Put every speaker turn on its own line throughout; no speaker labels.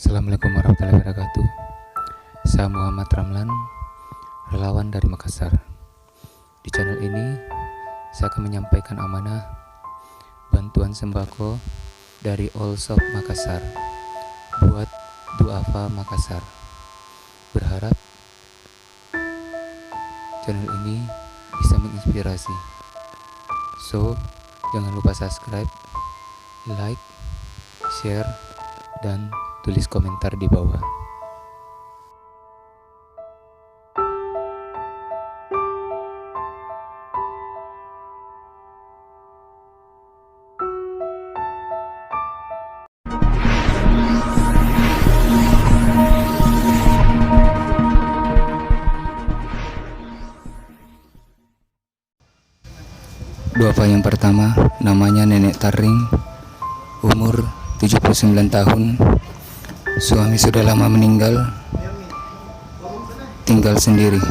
Assalamualaikum warahmatullahi wabarakatuh. Saya Muhammad Ramlan, relawan dari Makassar. Di channel ini, saya akan menyampaikan amanah bantuan sembako dari All Shop Makassar buat Duafa Makassar. Berharap channel ini bisa menginspirasi. So, jangan lupa subscribe, like, share, dan tulis komentar di bawah. Duafa yang pertama namanya Nenek Taring, umur 79 tahun, suami sudah lama meninggal, tinggal sendiri.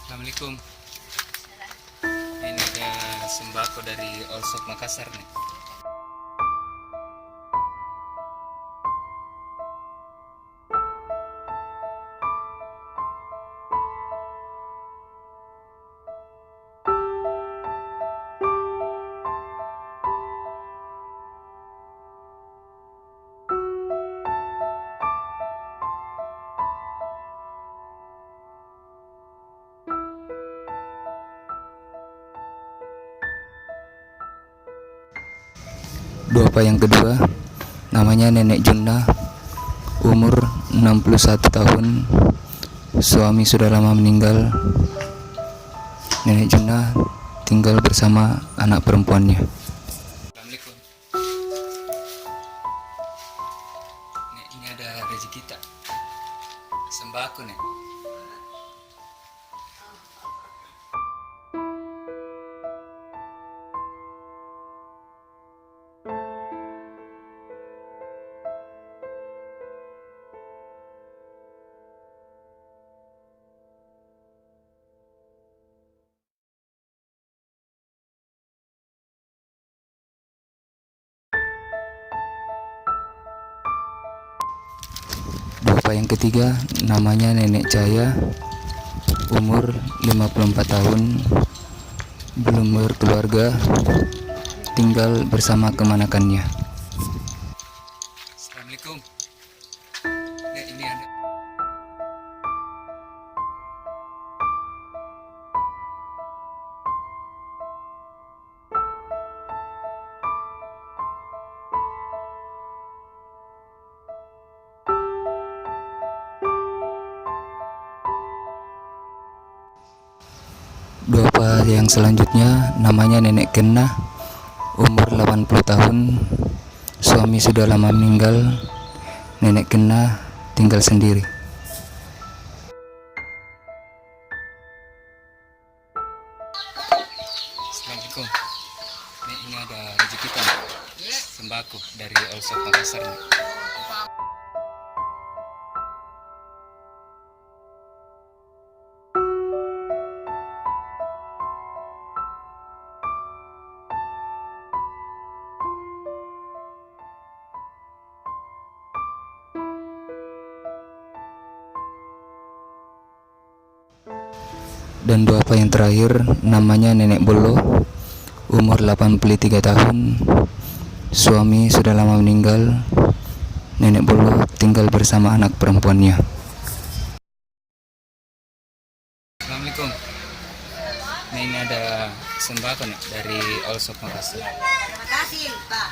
Assalamualaikum. Ini ada sembako dari All Shop Makassar nih. Duafa yang kedua namanya Nenek Junna, umur 61 tahun, suami sudah lama meninggal. Nenek Junna tinggal bersama anak perempuannya. Assalamualaikum. Ini ada rezeki tak? Sembako nih. Duafa yang ketiga namanya Nenek Jaya, umur 54 tahun, belum berkeluarga, tinggal bersama kemanakannya. Assalamualaikum. Ini ada. Duafa yang selanjutnya namanya Nenek Kena, umur 80 tahun, suami sudah lama meninggal. Nenek Kena tinggal sendiri. Assalamualaikum. Ini ada rezeki kita, sembako dari All Shop Makassar. Dan duafa yang terakhir namanya Nenek Bolo, umur 83 tahun, suami sudah lama meninggal. Nenek Bolo tinggal bersama anak perempuannya. Assalamualaikum. Nah, ini ada sembako nih dari All Shop Makassar.
Terima kasih, Pak.